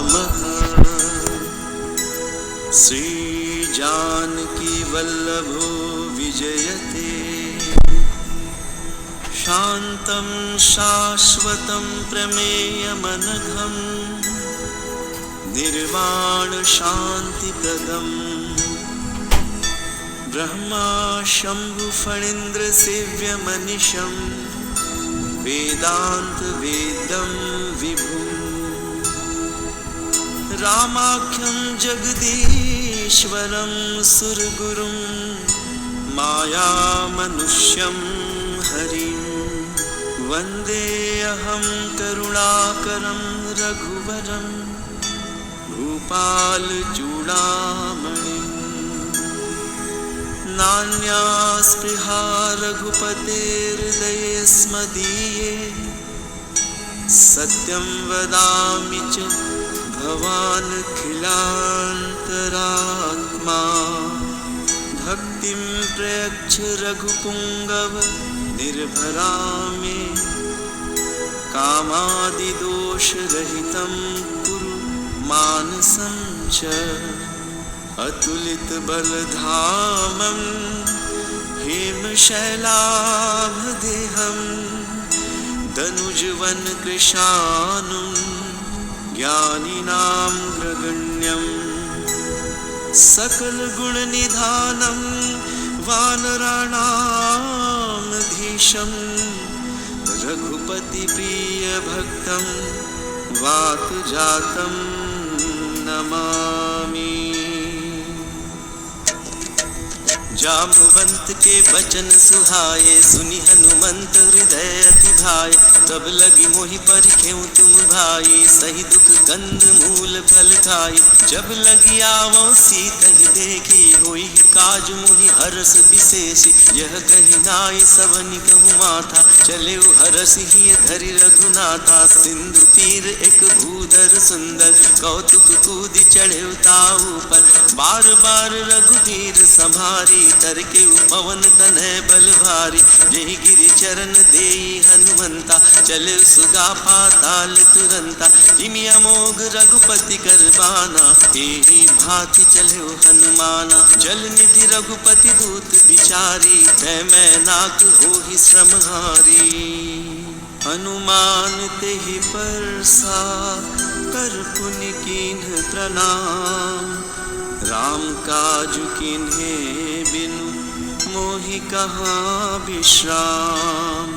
नमः। श्री जानकी वल्लभो विजयते, शान्तं शाश्वतं प्रमेयमनघम्, निर्वाण शान्तिप्रदम्। ब्रह्मा शम्भु फणीन्द्र सेव्यमनिशम्, वेदांत वेदं विभुम्। रामाख्यं जगदीश्वरं सुरगुरुं, मायामनुष्यं हरिं। वन्देऽहं करुणाकरं रघुवरं, भूपालचूडामणिम्। नान्या स्पृहा रघुपतेर्हृदयेऽस्मदीये, सत्यं वदामि च भवानखिलान्तरात्मा। भक्तिं प्रयच्छ रघुपुङ्गव निर्भरा मे, कामादिदोषरहितं कुरु मानसं च। अतुलितबलधामं हेमशैलाभदेहं, दनुजवनकृशानुं ज्ञानिनामग्रगण्यं। सकलगुणनिधानं वानराणामधीशं, रघुपतिप्रियभक्तं वातजातं नमामि। जाम्बवंत के बचन सुहाए, सुनि हनुमंत हृदय अति भाए। तब लगी मोहि परिखेउ तुम भाई, सही दुख कंद मूल फल खाई। जब लगी आवो सीतहि देखी, होई काज मोहि हरस विशेषी। यह कही नाई सवनि कहु माथा, चले हरस ही धरि रघुनाथा। सिंधु तीर एक भूधर सुंदर, कौतुक कूदि चढ़े ताऊ पर। बार बार रघुवीर संभारी, तरके पवन तनय बल भारी। जहि गिरि चरण देई हनुमंता, चले सुगा पाताल तुरंता। जिमि अमोघ रघुपति करबाना, एहि भांति चले हनुमाना। जल निधि रघुपति दूत बिचारी, तै मैं नाक होहि श्रमहारी। हनुमान तेहि परसा, कर पुनि कीन्ह प्रणाम। राम काज किन्हे बिनु, मोहि कहाँ विश्राम।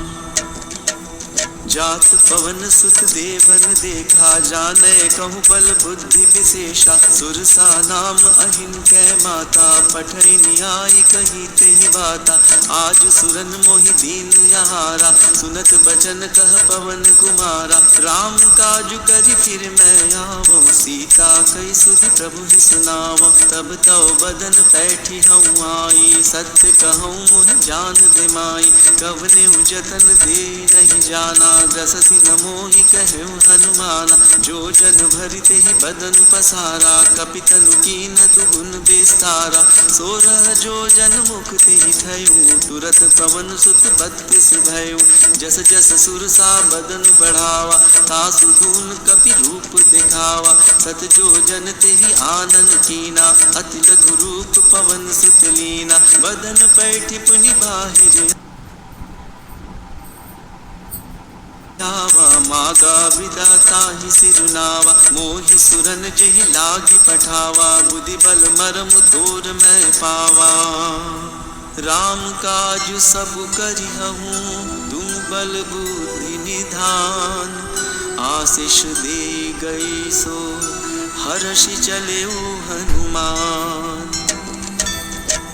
जात पवन सुत देवन देखा, जाने कहूँ बल बुद्धि विशेषा। सुरसा नाम अहिन कै माता, पठै नियाई कही तेहि बाता। आज सुरन मोहि दीन यहारा, सुनत बचन कह पवन कुमारा। राम काज करि फिर मैं आवो, सीता कई सुधि प्रभु ही सुनावो। तब तव बदन पैठी हूँ आई, सत्य कहूँ मोहि जान दे माई। कवने जतन दे नहीं जाना, जससी न मोहि कहु हनुमाना। जो जन भरिते ही बदन पसारा, कपितनु कीन दुगुन विस्तारा। 16 जो जन मुख तेहि ठयु, तुरत पवन सुत 32 भयउ। जस जस सुरसा बदन बढ़ावा, तासु धून कपि रूप दिखावा। सत जो जन तेहि आनन कीना, अति लघु रूप पवन सुत लीना। बदन पैठि पुनि बाहिर मागा विदा ताहि सिरुनावा। मोहि सुरन जेहि लागी पठावा, बुद्धि बल मरम तोर मैं पावा। राम काज सब करिहूँ, तुम बल बुद्धि निधान। आशीष दे गई सो, हर्षि चले हनुमान।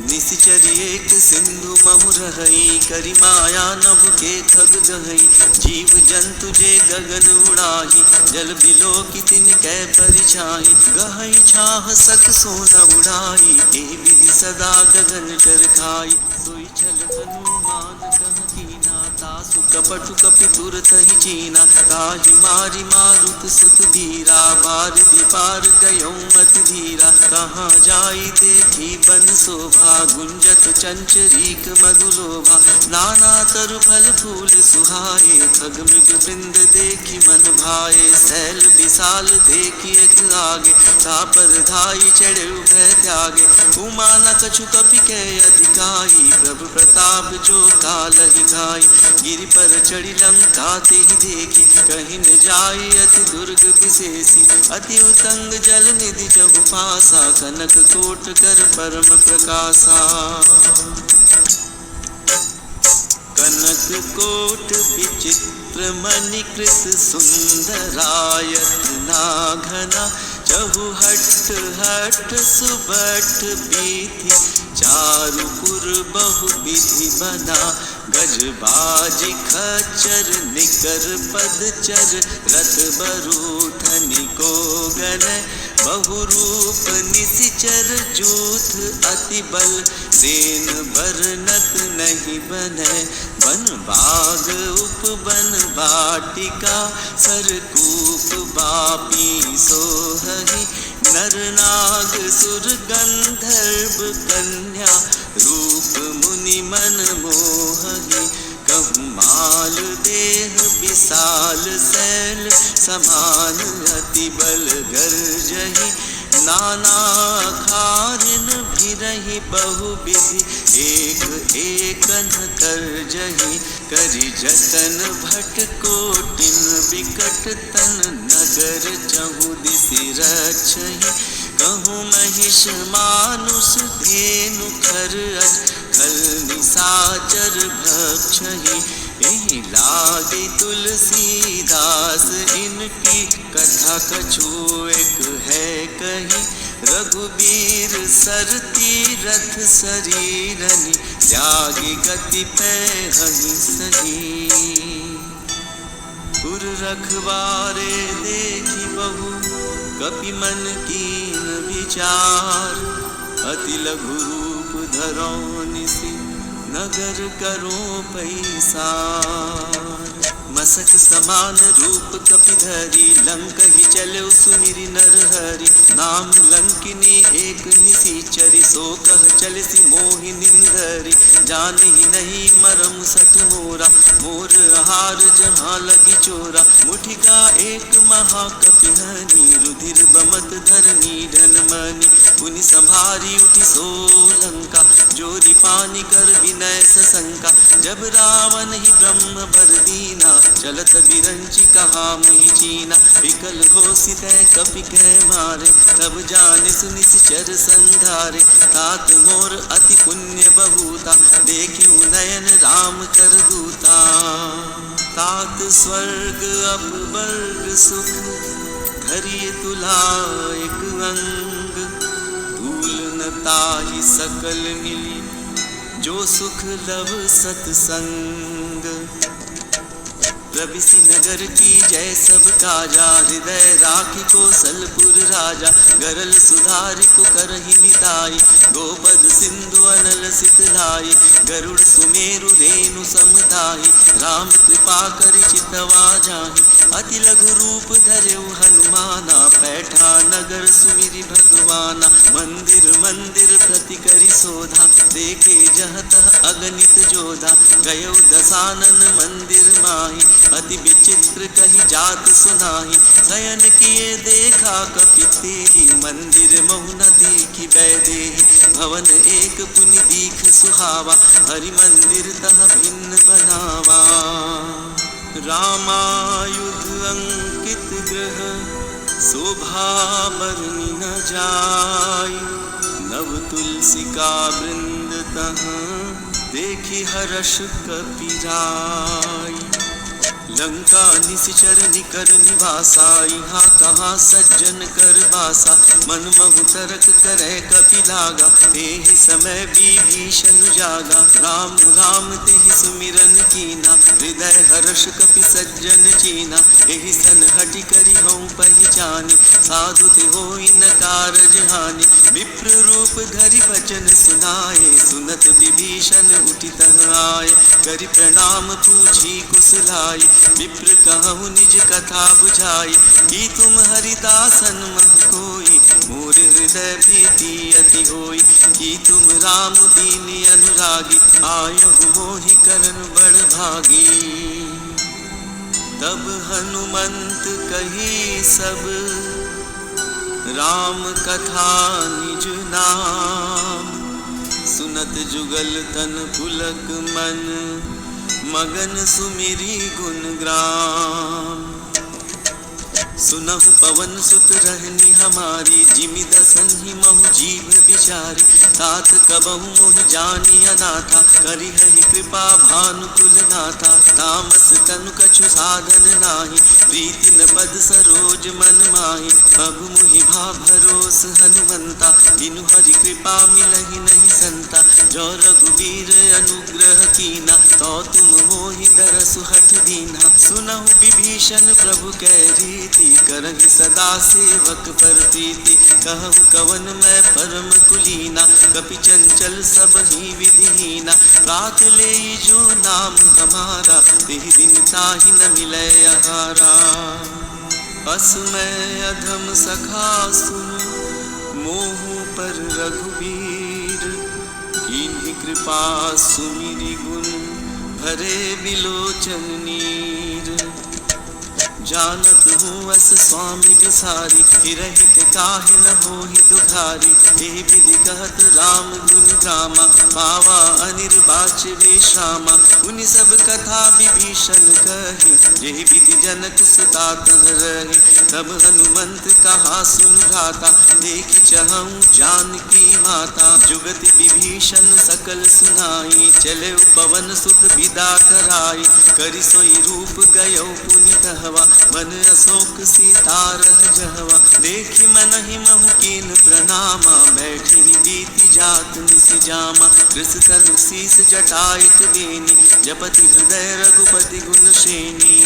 निश्चर एक सिंधु महु रहई, करि माया नभ के खग गहई। जीव जंतु जे गगन उड़ाही, जल बिलो की तिनकै परिछाई। गहई छाह सक सोना उड़ाई, ए विधि सदा गगन चर खाई। सोई छल हनुमान कह कीना, तासु कपटु कपि तुरत ही चीना। ताहि मारी मारुत सुत धीरा, बारिधि पार गयो मति धीरा। कहाँ जाई देखी बन शोभा, गुंजत चंचरीक मधुलोभा। नाना तरु फल फूल सुहाए, खग मृग वृंद देखी मन भाए। सैल विशाल देखी एक आगे, तापर धाई चढ़े भय त्यागे। उमा न कछु कपि के अधिकाई, प्रभु प्रताप जो कालहि गाई। गिरि पर चढ़ी लंका ते ही देखी, कहीं न जाई अति दुर्ग विशेषी। अति उतंग जल निधि चहु पासा, कनक कोट कर परम प्रकाशा। कनक कोट विचित्र मणिकृत सुंदरायत नाघना। चहु हट हट सुबट बीथि, चारुपुर बहु विधि बना। गजबाजी खच्चर निकर पदचर, रथ बरूठनि को गन। बहुरूप निशिचर जूथ अति बल, सेन बरनत नहीं बनै। बन बाग उपवन वाटिका, सरकूप बापी सोहहि। नर नाग सुर गंधर्व कन्या, रूप मुनि मन मोहहि। कहु माल देह विशाल सैल, समान अति बल गर्जहि। नाना खारिन भिरहि बहु विधि, एक एकन करजहि। करि जतन भट कोटिन विकट तन, नगर चहु दिसि रक्षहि। कहूँ महिष मानुष धेनु खर अज, खल निशाचर भक्षहि। एहि लागे तुलसीदास इनकी, कथा कछु एक है कही। रघुबीर सर तीरथ शरीरनि, त्यागी गति पैहहि सही। पुर रखवारे देखी बहु, कपि मन कीन विचार। अति लघु रूप धरौ निसि, नगर करो पैसार। मसक समान रूप कपिधरी, लंक ही चलो सुमिरि नर हरि। नाम लंकिनी एक निशिचरी, सो कह चलसी मोहि निंदरी। जानहि नहीं मरम सठ मोरा, मोर आहार जहाँ लगी चोरा। मुठिका एक महाकपिहनि, रुधिर बमत धरनी धन मनि। पुनि संभारी उठी सोलंका, जोरी पानी कर विनय सशंका। जब रावण ही ब्रह्म भर दीना, चलत बिरंची कहा मुहि चीना। विकल होसि तै कपि कह मारे, तब जाने सुनिश्चर संधारे। तात मोर अति पुण्य बहुता, देखियो नयन राम कर दूता। तात स्वर्ग अपवर्ग सुख, धरिय तुला एक अंग। तूल न ताहि सकल मिली, जो सुख लव सतसंग। प्रविशि नगर की जय सब काजा, हृदय राखि कौशलपुर राजा। गरल सुधारि को करहि निताई, गोपद सिंधु अनल सितलाई। गरुड़ सुमेरु रेणु समताहि, राम कृपा करि चितवा जाहि। अति लघु रूप धर्यु हनुमाना, पैठा नगर सुमिरि भगवाना। मंदिर मंदिर प्रति करि शोधा, देखे जह तह अगणित जोधा। गयो दसानन मंदिर माहि, अति विचित्र कही जात सुनाही। शयन किए देखा कपि तेहि, मंदिर महु न देखी बैदेहि। भवन एक पुनि दीख सुहावा, हरि मंदिर तह भिन्न बनावा। रामायुध अंकित ग्रह, शोभा बरनि न जाय। नव तुलसी का वृंद तह, देखी हर्ष कपिराय। लंका निशिचर निकर निवासा, यहाँ कहाँ सज्जन कर बासा। मन महु तरक करे कपि लागा, तेहि समय विभीषण जागा। राम राम तेहि सुमिरन कीना, हृदय हर्ष कपि सज्जन चीना। एहि सन हटि करि हऊँ पहिचानी, साधु ते होई न कारज हानि। विप्र रूप धरि बचन सुनाए, सुनत विभीषण उठि तह आए। करि प्रणाम पूछी कुशलाए, विप्र कहु निज कथा बुझाई। कि तुम हरिदासन मह कोई, मोर हृदय प्रीति अति होई। कि तुम राम दीन अनुरागी, आयहु मोहि करन बड़ भागी। तब हनुमंत कही सब, राम कथा निज नाम। सुनत जुगल तन पुलक मन, मगन सुमिरी गुण ग्राम। सुनहु पवन सुत रहनी हमारी, जिमि दसन्हि महु जीव बिचारी। तात कबहु मोहि जानी अनाथा, करिहहि कृपा भानुकुल नाथा। तामस तनु कछु साधन नाही, प्रीति न पद सरोज मन माही। प्रभु मुहि भा भरोस हनुमंता, जिनु हरि कृपा मिलहि नहीं संता। जो रघुवीर अनुग्रह कीना, तो तुम मोहि दरसु हठ दीना। सुनहु विभीषण प्रभु कै रीति, करहि सदा सेवक पर प्रीति। कहु कवन मैं परम कुलीना, कपि चंचल सब ही विधिहीना। रात ले जो नाम हमारा, तेहि दिन ताहि न मिलै आहारा। अस मैं अधम सखा सुन, मोहु पर रघुवीर। कीन्ही कृपा सुमिरि गुण, भरे बिलोचन नीर। जानत हूँ अस स्वामी बिसारी, हिरहित काहे न होहि दुखारी। हे विधि कहत राम गुण गामा, पावा अनिर्वाच्य विश्रामा। उनि सब कथा विभीषण कही, जे विधि जनक सुता तह रही। तब हनुमंत कहा सुन भ्राता, देखि चहऊँ जानकी माता। जुगति विभीषण सकल सुनाई, चले पवन सुत विदा कराई। करि सोई रूप गयो पुनि कहवा, मन अशोक सीता रह जहवा। देखि मनहि महु कीन प्रणामा, बैठी बीति जात निस जामा। कृष तनु शीस जटायत बेनी, जपति हृदय रघुपति गुण श्रेणी।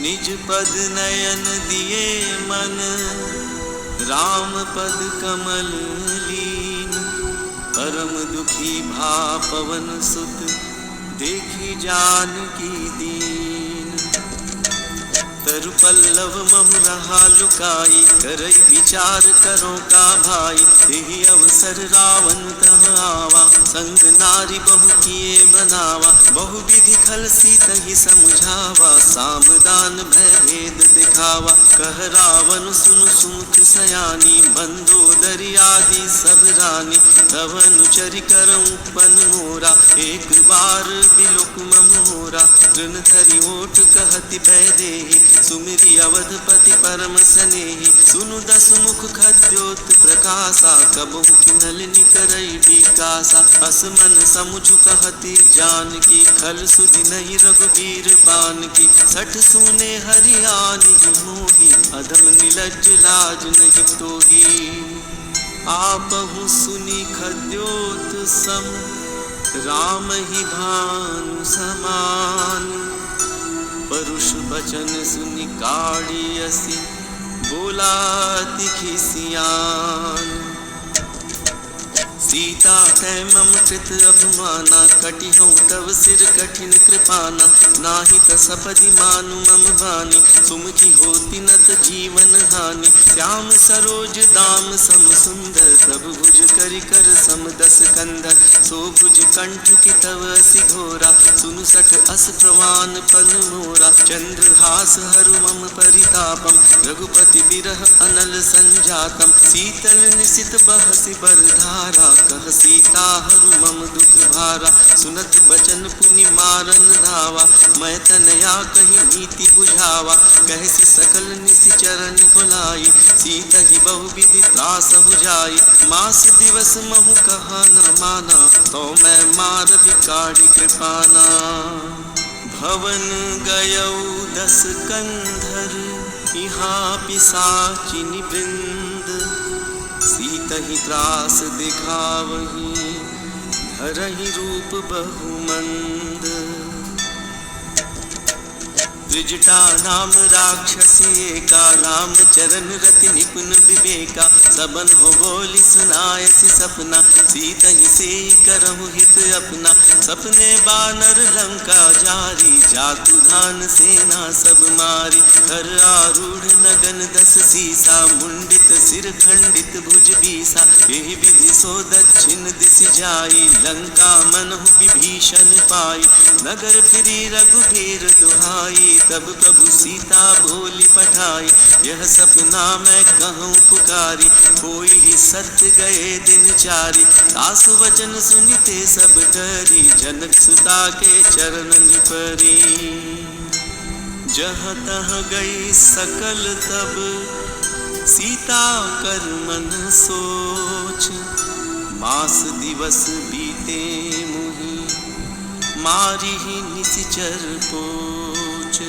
निज पद नयन दिए मन, राम पद कमल लीन। परम दुखी भा पवन सुत, देखि जानकी दीन। तरु पल्लव महु रहा लुकाई, करई विचार करो का भाई। तेहि अवसर रावण तह आवा, संग नारी बहु किए बनावा। बहु विधि खल सीतहि समझावा, सामदान भय भेद दिखावा। कह रावण सुनु सुमुख सयानी, बंदोदरी आदि सब रानी। तब अनुचरि करऊँ पन मोरा, एक बार बिलोक मम होरा। तृण धरि ओठ कहति भय देहि, सुमिरि अवधपति परम सनेहि। सुनु दस मुख खद्योत प्रकाशा, कबहु किन्नल निकरई विकासा। अस मन समुझ कहति जानकी, खल सुधि नहीं रघुवीर बानकी। सठ सुने हरियाणि मोहि, अधम निलज्ज लाज नहीं तोहि। आपहु सुनि खद्योत सम, राम ही भानु समान। परुष बचन सुनि काढ़ियसि, बोला अति खिसियान। सीता तै मम कृत अभिमाना, कटिहउँ तव सिर कठिन कृपाना। नाही त सपदि मानु मम बानी, सुमुखी होति न त जीवन हानि। श्याम सरोज दाम सम सुंदर, तब भुज करि कर सम दस कंधर। सो भुज कंठ की तव असि घोरा, सुनु सठ अस प्रवान पन मोरा। चंद्रहास हरु मम परितापम, रघुपति बिरह अनल संजातम। शीतल निशित बहसि बरधारा, कह सीता हरु मम दुख भारा। सुनत बचन पुनि मारन धावा, मैं तनया कही नीति बुझावा। कहसी सकल निशिचरन भुलाई, सीता ही बहु विधि त्रास हो जाई। मास दिवस महु कहा न माना, तो मैं मार बिकाढ़ी कृपाना। भवन गयऊ 10 कंधर, यहाँ पिशाचिनि वृंद। सीतहि त्रास दिखावही, धरहि रूप बहुमंद। त्रिजटा नाम राक्षसी एका, राम चरण रति निपुण विवेका। सबन हो बोली सुनायसी सपना, सीतहि से करहु हित अपना। सपने बानर लंका जारी, जातु धान सेना सब मारी। हर आरूढ़ नगन दस सीसा, मुंडित सिर खंडित भुज बीसा। एहि विधि सो दक्षिण दिशि जाई, लंका मनहु विभीषण पाई। नगर फिरी रघुबीर दुहाई, तब प्रभु सीता बोली पठाई। यह सपना मैं कहूँ पुकारी, कोई ही सत्य गए दिन चारी। सासु वचन सुनिते सब डरी, जनक सुता के चरण निपरी। जहाँ तहाँ गई सकल तब, सीता कर मन सोच। मास दिवस बीते मुहि, मारी ही निशिचर पोच।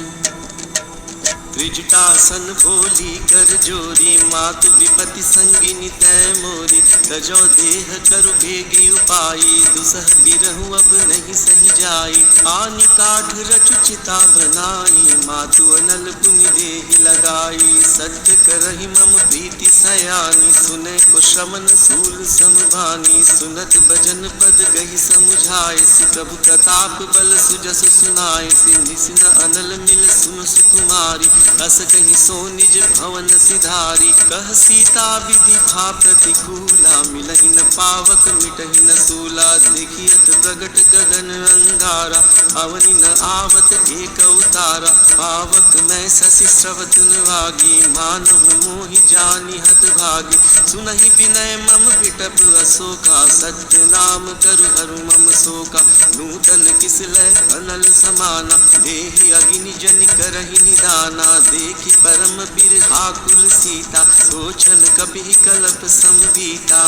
त्रिजटासन बोली कर जोरी, मातु विपति संगिनी तै मोरी। तजो देह करु भेगी उपाई, दुसह बिरहु अब नहीं सही जाई। आनि काठ रचु चिता बनाई, मातु अनल पुनि देहि लगाई। सत्य करहि मम प्रीति सयानी, सुने को श्रवण सूल समभानी। सुनत भजन पद गहि समुझाए, प्रभु प्रताप बल सुजस सुनाए। निसिन अनल मिल सुन सुकुमारी, अस कहीं सो निज भवन सिधारी। कह सीता विधि भा प्रतिकूला, मिलहि न पावक मिटहि न सूला। देखियत प्रगट गगन अंगारा, अवनि न आवत एक उतारा। पावक मैं शशि श्रवत नवागी, मानहु मोहि जानि हत भागी। सुनहि विनय मम बिटप अशोका, सत्य नाम करु हरु मम शोका। नूतन किसलय अनल समाना, देहि अग्नि जनि करहि निदाना। देखि परम बिरहाकुल सीता, सोचन कपि कल्प समबीता।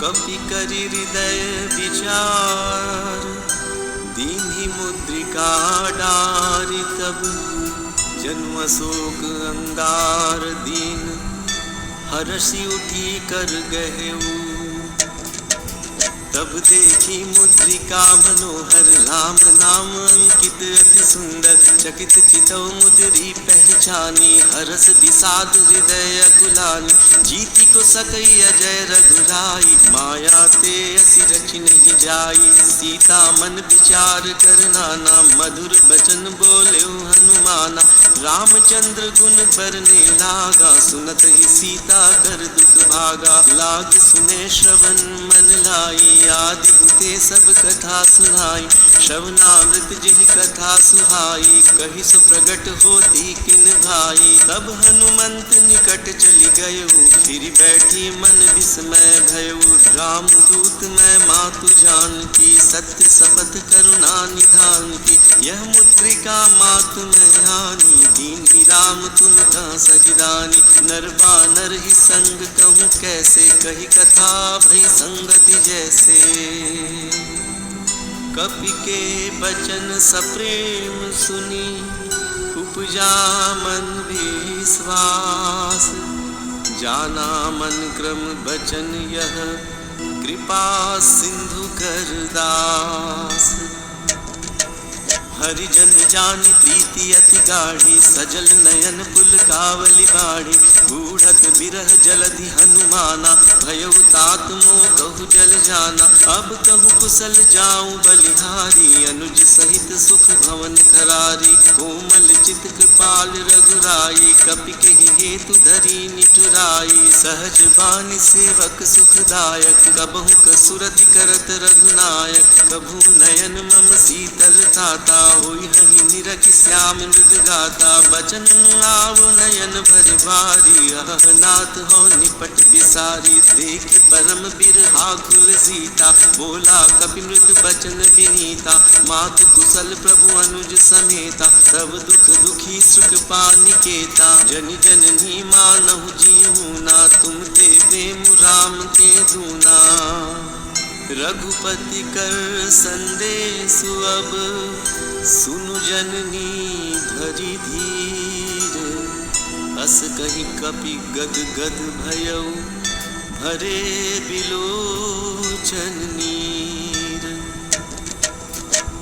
कपि करि हृदय विचार, दीन्हि मुद्रिका डारि। तब जन्म शोक अंगार दीन, हरषि उठी कर गहेऊ। तब देखी मुद्रिका मनोहर, राम नाम अंकित अति सुंदर। चकित चितौ मुद्री पहचानी, हरस विषाद हृदय अकुलानी। जीति को सकई अजय रघुराई, माया ते असी रचि नहीं जाई। सीता मन विचार कर नाना, मधुर बचन बोले हनुमाना। रामचंद्र गुण बरने लागा, सुनत ही सीता कर दुख भागा। लाग सुने श्रवण मन लाई, आदि हुते सब कथा सुनाई। श्रवणामृत जेहि कथा सुहाई, कहि सो प्रगट होती किन भाई। तब हनुमंत निकट चली गयऊ, फिर बैठी मन विस्मय भयऊ। राम दूत मैं मातु जानकी, सत्य शपथ करुणा निधान की। यह मुद्रिका मातु मैं आनी, दीन्हि राम तुम कहाँ सहिदानी। नर बानर ही संग कहूँ कैसे, कही कथा भई संगति जैसे। कपि के बचन सप्रेम सुनी, उपजा मन विश्वास। जाना मन क्रम बचन यह, कृपा सिंधु कर दास। हरिजन जानि प्रीति अति गाढ़ी, सजल नयन पुलकावली बाढ़ी। बूढ़त बिरह जलधि हनुमाना, भयउ तात मोह कहु जल जाना। अब कहु कुशल जाऊं बलिहारी, अनुज सहित सुख भवन करारी। कोमल चित कृपाल रघुराई, कपि केहि हेतु धरी निठुराई। सहज बानी सेवक सुखदायक, कबहु कसुरति करत रघुनायक। कभू नयन मम शीतल ताता, होई हहि निरखि श्याम मृद गाता। बचन आवो नयन भरि बारी, अह नाथ हो निपट बिसारी। देख परम बिरहाकुल सीता, बोला कपि मृदु बचन विनीता। मातु कुशल प्रभु अनुज समेता, तब दुख दुखी सुख पानिकेता। जनि जननी मानहु जीऊना, तुम ते प्रेम राम के दूना। रघुपति कर संदेश अब, सुनु जननी भरी धीर। अस कहि कपि गद गद भयउ, भरे बिलोचन नीर।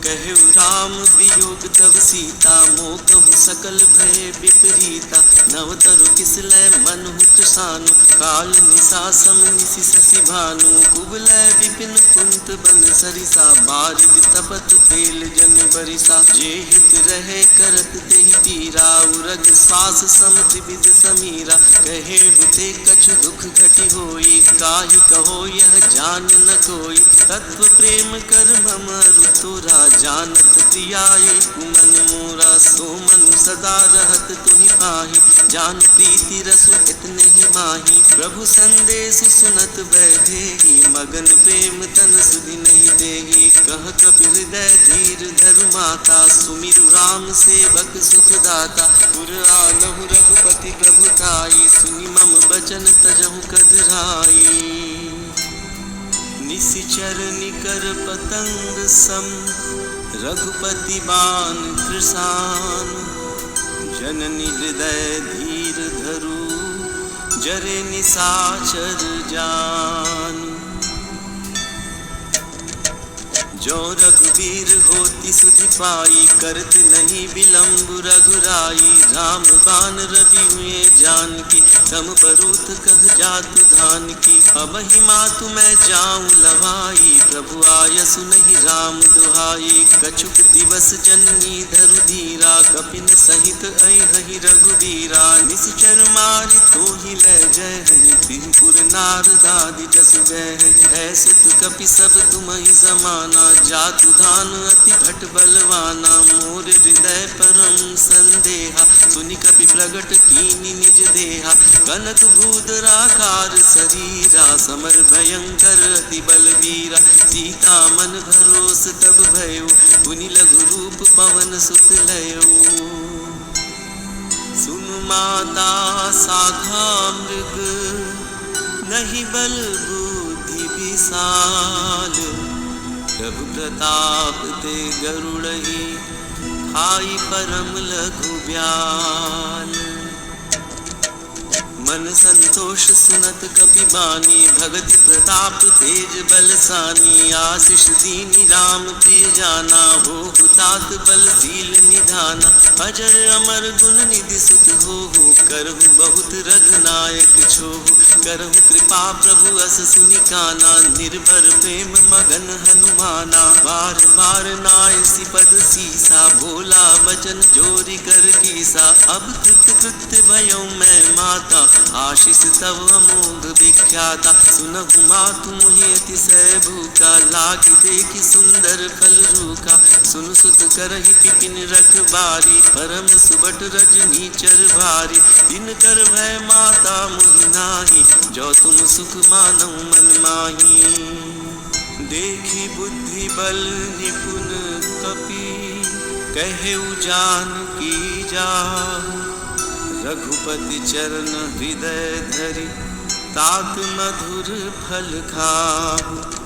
कहे राम वियोग तब सीता, मोकहु सकल भय विपरीता। नवतरु किसलय मनहु कृशानु, काल निशा सम निशि शशि भानु। कुबलय विपिन कुंत बन सरिसा, बारिद तपत तेल जन बरिसा। जे हित रहे करत तेहि पीरा, उरग श्वास सम त्रिविध समीरा। कहे हुते कछु दुख घटी होई, काहि कहो यह जान न कोई। तत्व प्रेम कर मम अरु तोरा, जानत प्रियाए कुमन मोरा। सो मन सदा रहत तुहि पाहि, जान प्रीति रसु इतने ही माही। प्रभु संदेश सुनत बैठेहि, मगन प्रेम तन सुधि नहीं देहि। कह कपि हृदय धीर धरु माता, सुमिरु राम सेवक सुख दाता। पुर आनहु रघुपति प्रभुताई, सुनि मम बचन तजहु कदराई। निशिचर निकर पतंग सम, रघुपति बाण कृशान। जननी हृदय धीर धरु, जरे निशाचर जान। जो रघुवीर होती सुधि पाई, करत नहीं विलम्ब रघुराई। राम बाण रवि हुए जानकी, तम बरूथ कह जातु धान की। अब ही मातु मैं जाऊं लवाई, प्रभु आयसु नहीं राम दुहाई। कछुक दिवस जननी धरु धीरा, कपिन सहित अहि रघुवीरा। निश्चर मारि तोहि लै जय हहि, तिहुपुर नारदादि जसु गए। ऐसुत कपि सब तुमहि समाना, जातु धान अति भट बलवाना। मोर हृदय परम संदेहा, सुनि कपि प्रगट कीनि निज देहा। कनक भूधराकार शरीरा, समर भयंकर अति बलवीरा। सीता मन भरोस तब भयो, पुनि लघु रूप पवन सुत लयो। सुनु माता शाखा मृग, नहीं बल बुद्धि विशाल। प्रभु प्रताप ते गरुड़हि, खाई परम लघु ब्याल। मन संतोष सुनत कपि बानी, भगति प्रताप तेज बलसानी। आशीष दीनी राम प्रिय जाना, हो तात बलशील निधाना। अजर अमर गुण निधि सुत होहु, करहु बहुत रघुनायक छोहु। करहु कृपा प्रभु अस सुनि काना, निर्भर प्रेम मगन हनुमाना। बार बार नायसि पद सीसा, बोला बचन जोरी कर कीसा। अब कृत कृत्य भयो मैं माता, आशीष तव अमोघ विख्याता। सुनहु मातु मोहि अतिशय भूखा, लागी देखि सुंदर फल रूखा। सुन सुत करहि पिपिन रखबारी, परम सुबट रजनी चर भारी। दिन कर भय माता मोहि नाही, जो तुम सुख मानौ मन माही। देखी बुद्धि बल निपुण कपि, कहेउ जानकी जाहु। रघुपति चरण हृदय धरि, तात मधुर फल खाहु।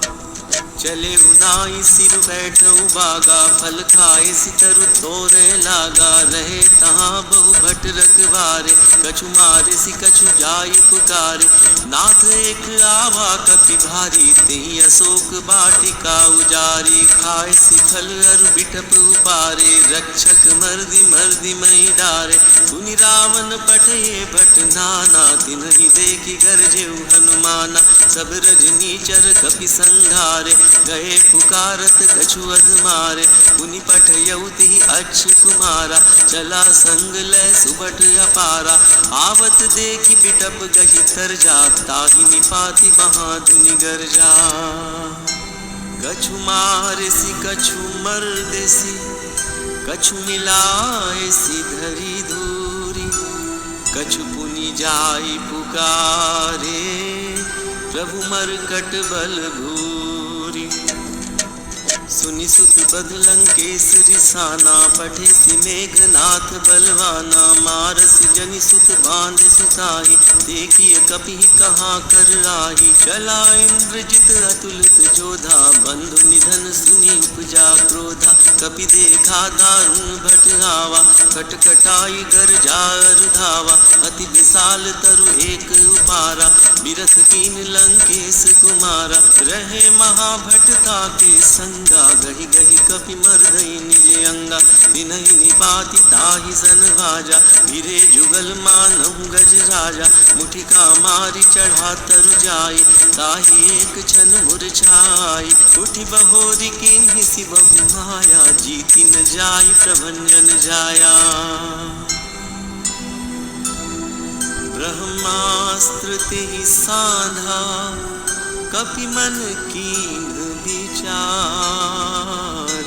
चले उनाई सिर बैठऊ बागा, फल खाए सितरु तोरे लागा। रहे तहाँ बहु भट रखवारे, कछु मारे सि कछु जाई पुकारे। नाथ एक आवा कपि भारी, तेहि अशोक बाटिका उजारी। खाए सि फल अरु बिटप उपारे, रक्षक मर्दि मर्दि मई डारे। सुनि रावण पठये भट नाना, तिन्हि देखि गरजेउ हनुमाना। सब रजनीचर कपि संघारे, गए पुकारत कछु अधमारे। पुनि पठयउ तिहि अक्ष कुमारा, चला संग लय सुबट अपारा। आवत देखि बिटप गहि तरजा, ताहि निपाति बहाधुनि गरजा। कछु मारेसि कछु मर्देसि, कछु मिलाएसि धरि धूरी। कछु पुनि जाई पुकारे, प्रभु मरकट बल भूरी। सुनि सुत बध लंकेश रिसाना, पठे सि मेघनाथ बलवाना। मारस जनि सुत बांधे सुताही, देखिए कपि कहाँ कर आही। चला इंद्रजित अतुलित जोधा, बंधु निधन सुनि उपजा क्रोधा। कपि देखा दारुण भट आवा, खटखटाई गरजा धावा। अति विशाल तरु एक उपारा, बिरथ कीन लंकेश कुमारा। रहे महाभटता के संगा, गंगा गही गही कपि मर्दई निज अंगा दिनहि निपाति ताहि सन भाजा गिरे जुगल मानव गज राजा मुठिका मारी चढ़ा तरु जाई ताहि एक क्षण मुरझाई उठि बहोरी किन्हि सि बहु माया जीति न जाई प्रभंजन जाया ब्रह्मास्त्र तेहि साधा कपि मन कीन विचार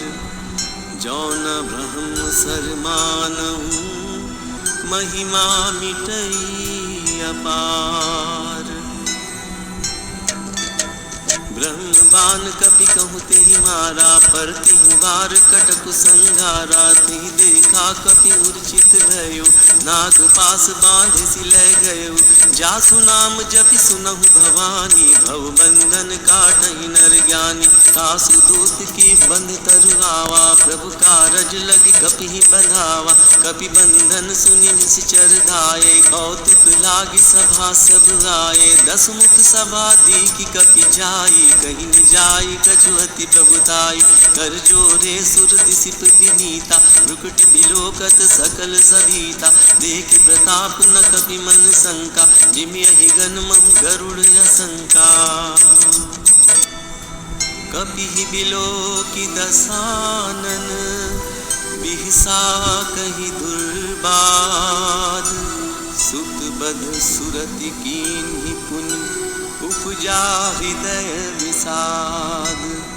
जौन ब्रह्म सर मानहु महिमा मिटई अपार ब्रह्म बान कपि कहु तेहि मारा परतिहु बार कटकु संघारा तेहि देखा कपि मूर्छित भयो नाग पास बांधे सि लै गयो जासु नाम जपि सुनहु भवानी भव बंधन काटहि नर ज्ञानी तासु दूत की बंध तरु आवा प्रभु कारज लगी कपि बंधावा कपि बंधन सुनि निश्चर धाये कौतुक लागी सभा सब आए दस मुख सभा दीकी कपि जाई कहीं न जाई कछुअति प्रभुताई कर जोरे सुर दिसिप विनीता रुकट बिलोकत सकल सभीता देख प्रताप न कपि मन शंका जिमिहि गन महु गरुड़ असंका कपि बिलोकी दसानन बिहसा कहि दुर्बाद सुत बध सुरति कीन्हि पुनि उपजा हृदय विषाद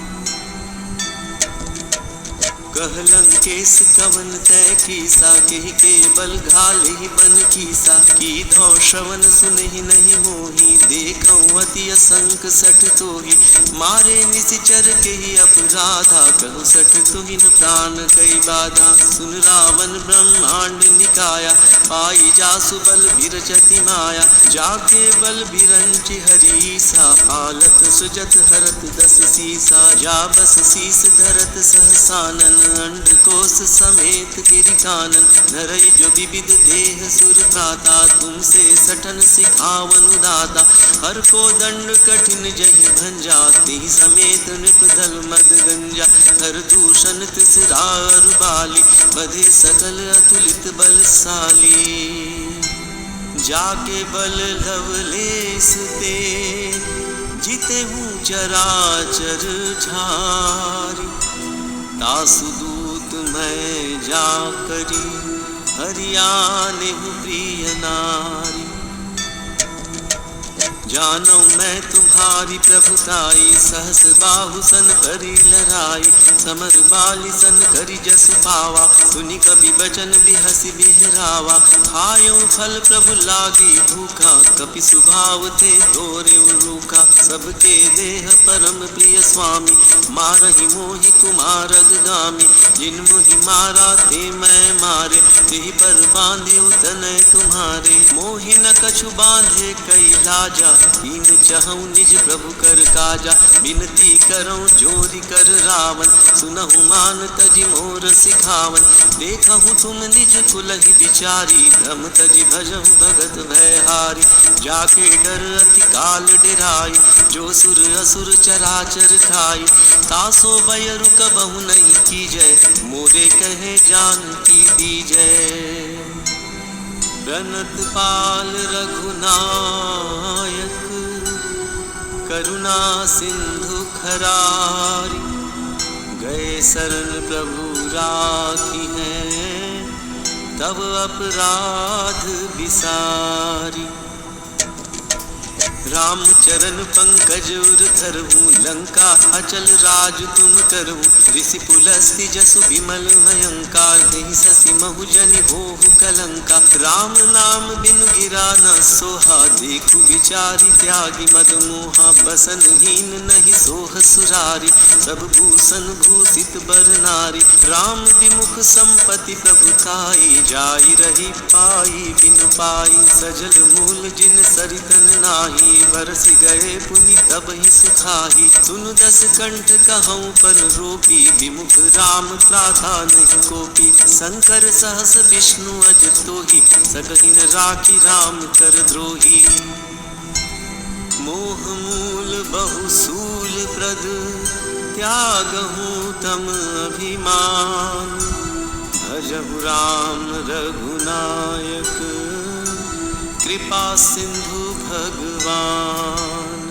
कहलंकेश कवन तय कीसा केहि केवल घाले ही बन कीसा की धौ श्रवण सुनहि नहीं मोही देखऊं अति असंक सठ तोहि मारे निशिचर केहि अपराधा कहु सठ तुहिन प्राण कई बाधा सुन रावण ब्रह्मांड निकाया पाई जासु बल बिरचति माया जाके बल बिरंचि हरीसा हालत सुजत हरत दस सीसा जा बस शीस धरत सहसानन अंडकोश समेत गिरिकानन नरई जो विविध देह सुर त्राता तुमसे सठन सिखावन दाता हर को दंड कठिन जहि भंजा तेहि समेत नृप दल मद गंजा हर दूषण तिसरार बाली बधे सकल अतुलित बलशाली जाके बल लवलेस ते जीते हूँ चराचर झारी तासु दूत मैं जा करी हरियाने हूँ प्रिय नारी जानो मैं तुम्हारी प्रभुताई सहस बाहु सन करी लड़ाई समर बाली सन करी जस पावा सुनि कवि बचन बिहसी बिहरावा खायो फल प्रभु लागी भूखा कपि स्वभाव थे तोरे रूखा सबके देह परम प्रिय स्वामी मारहि मोहि कुमारग गामी जिन मोहि मारा ते मैं मारे तेहि पर बांधे तनय तुम्हारे मोहि न कछु बांधे कई लाजा कीन चाहूं निज प्रभु कर काजा विनती करऊं जोरी कर रावण सुनहु मान तजि मोर सिखावन देखहु तुम निज कुलहि बिचारी भ्रम तजि भजहु भगत भयहारी जाके डर अति काल डेराई जो सुर असुर चराचर खाई तासो बयरु कबहु नहीं कीजय मोरे कहे जानकी दीजय प्रणत पाल रघुनायक करुणा सिंधु खरारी गए शरण प्रभु राखी है तब अपराध विसारी राम चरण पंकज उर धरहूँ लंका अचल राज तुम करहूँ ऋषि पुलस्ति जसु विमल भयंकार देहि ससि महु जनि होहु कलंका राम नाम बिनु गिरा न सोहा देखु विचारी त्यागी मद मोहा बसन हीन नहीं सोह सुरारी सब भूषण भूषित बर नारी राम विमुख संपत्ति प्रभुताई जाई रही पाई बिनु पाई सजल मूल जिन सरितन नाही बरसी गए पुनि तब ही सुखाही सुन दस कंठ कहूँ पन रोपी विमुख राम प्राथा नहीं कोपी शंकर सहस विष्णु अज तोही सकहिन राखी राम कर द्रोही मोह मूल बहुसूल प्रद त्यागहूँ तम अभिमान, भजहु राम रघुनायक कृपा सिंधु भगवान।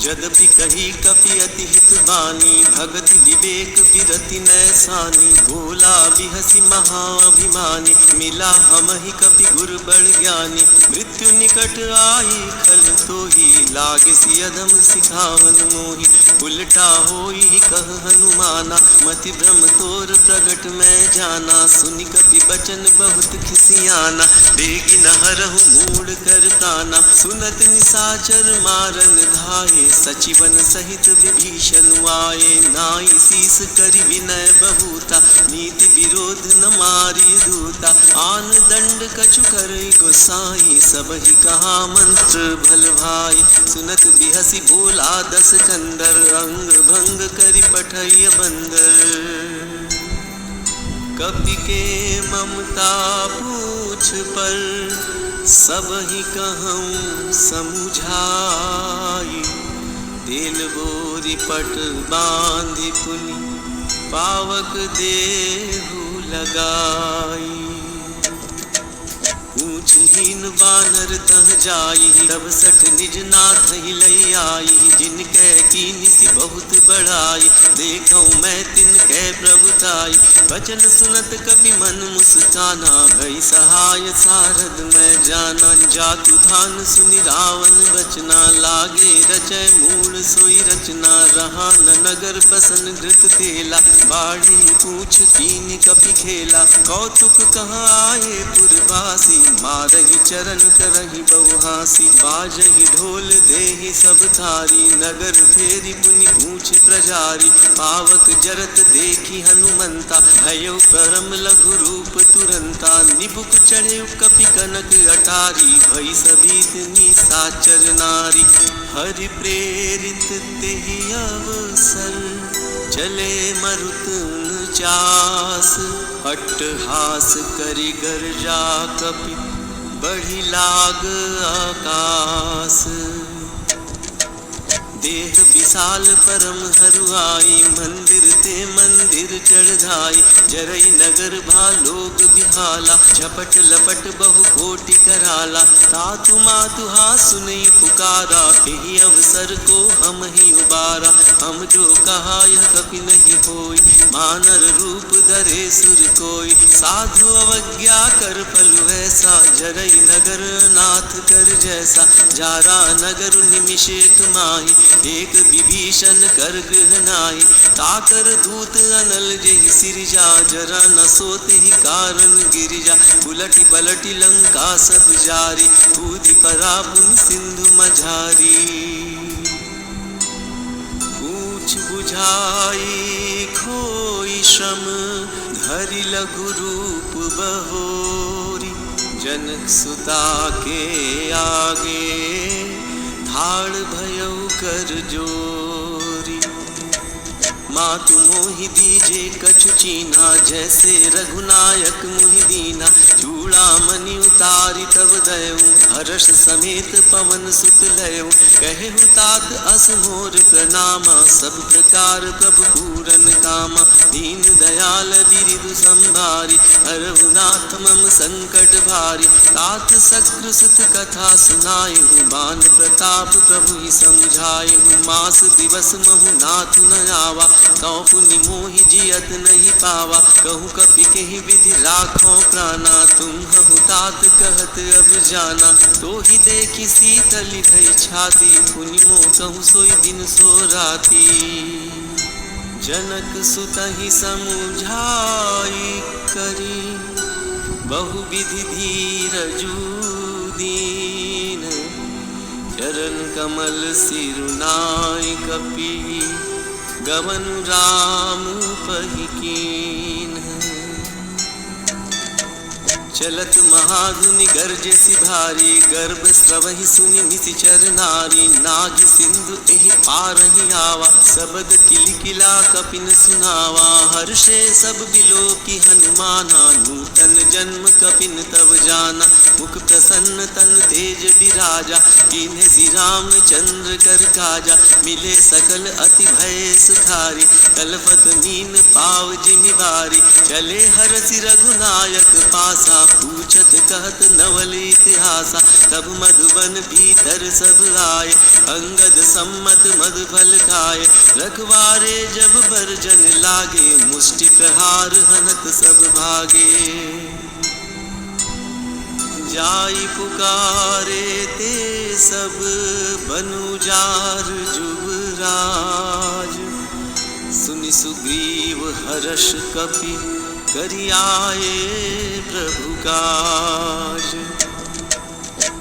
यद्यपि कही कपि अति हित बानी, भगति विवेक बिरति नैसानी। बोला बिहसी महाअभिमानी, मिला हमहि कपि गुर बड़ ज्ञानी। मृत्यु निकट आई खल तोहि, लागे सियधम सिखावन मोहि। उलटा होई कह हनुमाना, मति भ्रम तोर प्रगट मैं जाना। सुनि कपि बचन बहुत खिसियाना, बेगी न हरहु मूढ़ कर ताना। सुनत निसाचर मारन धाये, सचिवन सहित विभीषण आए। नाई शीस करि विनय बहुता, नीति विरोध न मारी दूता। आन दंड कछु करई गोसाई, सबहि कहा मंत्र भल भाई। सुनत बिहसी बोला दस कंदर, अंग भंग करि पठय बंदर। कपि के ममता पूछ पर, सबहि कहूँ समुझाई। तेल बोरी पट बांधि पुनि, पावक देहु लगाई। ऊँचहीन बानर तह जाई, तब सठ निज नाथ ही लई आई। जिनकै कीन्ही बहुत बड़ाई, देखऊँ मैं तिनकै प्रभुताई। वचन सुनत कपि मन मुस्काना, भई सहाय सारद मैं जाना। जातु धान सुनि रावण बचना, लागे रचय मूल सोई रचना। रहा न नगर बसन घृत तेला, बाड़ी पूछ कीन्ही कपि खेला। कौतुक कहाँ आए पुरवासी, मारहि चरण करहि बहुहासी। बाजहि ढोल देहि सब थारी, नगर फेरी पुनि पूछे प्रजारी। पावक जरत देखी हनुमंता, भयो परम लघु रूप तुरंता। निबुक चढ़े कपि कनक अटारी, भई सभीत निसाचर नारी। हरि प्रेरित तेहि अवसर, चले मरुत चास। अट्टहास करि गर्जा कपि, बढ़ी लाग आकाश। देह विशाल परम हरुआई, मंदिर ते मंदिर चढ़ धाई। जरई नगर भालोक बिहाला, झपट लपट बहु कोटि कराला। तातु मातु हा सुनई पुकारा, एहि अवसर को हम ही उबारा। हम जो कहा यह कपि नहीं होई, मानर रूप धरे सुर कोई। साधु अवज्ञा कर फल वैसा, जरई नगर नाथ कर जैसा। जारा नगर निमिषेक माही, एक विभीषण कर गृह नाहि। ताकर दूत अनल जेहि सिरजा, जरा न सोते ही कारण गिरिजा। उलटी पलटी लंका सब जारी, कूदि परा पुनि सिंधु मझारी। पूछ बुझाई खोई श्रम, धरि लघु रूप बहोरी। जनक सुता के आगे, ठाड़ भयउ कर जोरी। मातु मोहि दीजे कछु चीन्हा, जैसे रघुनायक मोहि दीना। चूड़ामणि उतारी तब दयऊँ, हर्ष समेत पवन सुत लयऊँ। कहहु तात अस मोर प्रणामा, सब प्रकार प्रभु पूरन कामा। दीन दयाल बिरिदु संभारी, हरहु नाथ मम संकट भारी। तात सकृ सुत कथा सुनायहु, बान प्रताप प्रभु ही समझायहु। मास दिवस महु नाथ न आवा, कौ पुनि मोहि जियत नहीं पावा। कहूँ कपि केहि विधि राखो प्राणा, तुम हहु तात कहत अब जाना। तो ही देखी शीतली भई छाती, पुनि मोह कहूँ सोई दिन सो राती। जनक सुतहि समुझाई करी, बहुविधि धीरजु दीन। चरण कमल सिरुनाय कपि, गवन राम पहि कीन्ह। चलत महाधुनि गर्जेसि भारी, गर्भ स्रवहि सुनि निशिचर नारी। नाग सिंधु एहि पारहि आवा, सबद किलकिला कपिन सुनावा। हर्षे सब बिलोकी हनुमाना, नूतन जन्म कपिन तब जाना। मुख प्रसन्न तन तेज विराजा, कीन्हे श्री रामचंद्र कर काजा, मिले सकल अति भय सुखारी, कलपत मीन पाव जिमि बारी, चले हरसि रघुनायक पासा, पूछत कहत नवल इतिहासा, तब मधुबन भीतर सब आए, अंगद सम्मत मधुफल खाए, रखवारे जब बरजन लागे, मुष्टि प्रहार हनत सब भागे, जाई पुकारे ते सब बनुजार जुबराज, सुनि सुग्रीव हर्ष कपि करि आए प्रभु काज,